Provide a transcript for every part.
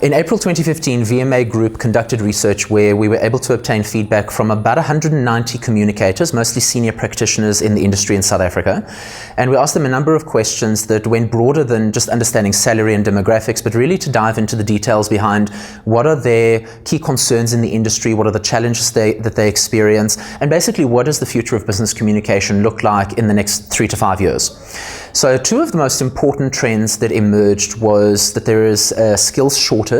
In April 2015, VMA Group conducted research where we were able to obtain feedback from about 190 communicators, mostly senior practitioners in the industry in South Africa. And we asked them a number of questions that went broader than just understanding salary and demographics, but really to dive into the details behind what are their key concerns in the industry, what are the challenges that they experience, and basically what does the future of business communication look like in the next 3 to 5 years. So two of the most important trends that emerged was that there is a skills shortage,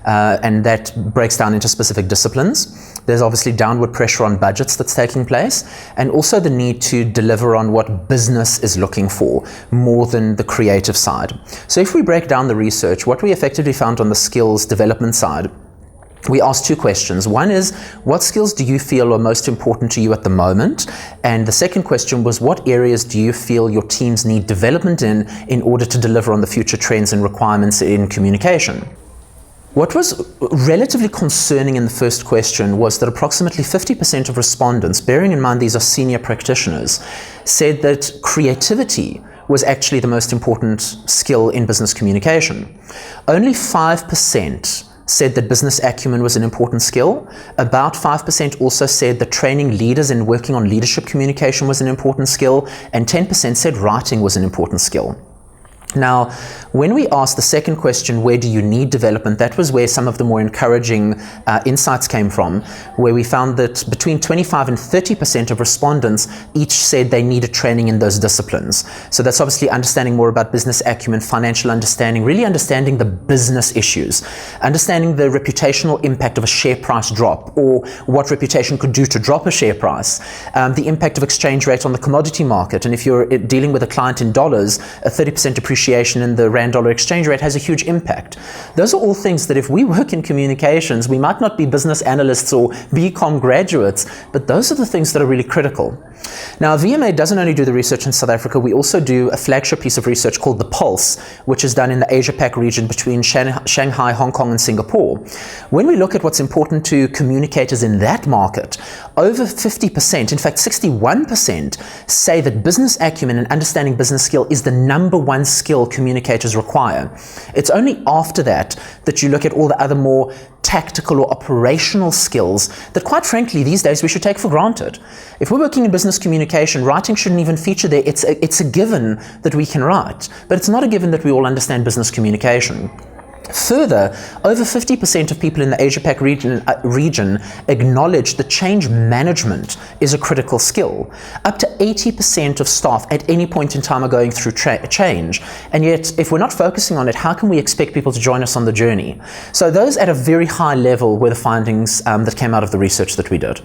and that breaks down into specific disciplines. There's obviously downward pressure on budgets that's taking place, and also the need to deliver on what business is looking for more than the creative side. So if we break down the research, what we effectively found on the skills development side, we asked two questions. One is, what skills do you feel are most important to you at the moment? And the second question was, what areas do you feel your teams need development in order to deliver on the future trends and requirements in communication? What was relatively concerning in the first question was that approximately 50% of respondents, bearing in mind these are senior practitioners, said that creativity was actually the most important skill in business communication. Only 5% said that business acumen was an important skill. About 5% also said that training leaders and working on leadership communication was an important skill, and 10% said writing was an important skill. Now, when we asked the second question, where do you need development, that was where some of the more encouraging insights came from, where we found that between 25 and 30% of respondents each said they needed training in those disciplines. So that's obviously understanding more about business acumen, financial understanding, really understanding the business issues, understanding the reputational impact of a share price drop, or what reputation could do to drop a share price, the impact of exchange rate on the commodity market, and if you're dealing with a client in dollars, a 30% depreciation in the rand-dollar exchange rate has a huge impact. Those are all things that if we work in communications, we might not be business analysts or BCom graduates, but those are the things that are really critical. Now, VMA doesn't only do the research in South Africa, we also do a flagship piece of research called The Pulse, which is done in the Asia-Pac region between Shanghai, Hong Kong, and Singapore. When we look at what's important to communicators in that market, over 50%, in fact 61%, say that business acumen and understanding business skill is the number one skill communicators require. It's only after that you look at all the other more tactical or operational skills that, quite frankly, these days we should take for granted. If we're working in business communication, writing shouldn't even feature there. It's a given that we can write, but it's not a given that we all understand business communication. Further, over 50% of people in the Asia-Pac region acknowledge that change management is a critical skill. Up to 80% of staff at any point in time are going through change. And yet, if we're not focusing on it, how can we expect people to join us on the journey? So those at a very high level were the findings that came out of the research that we did.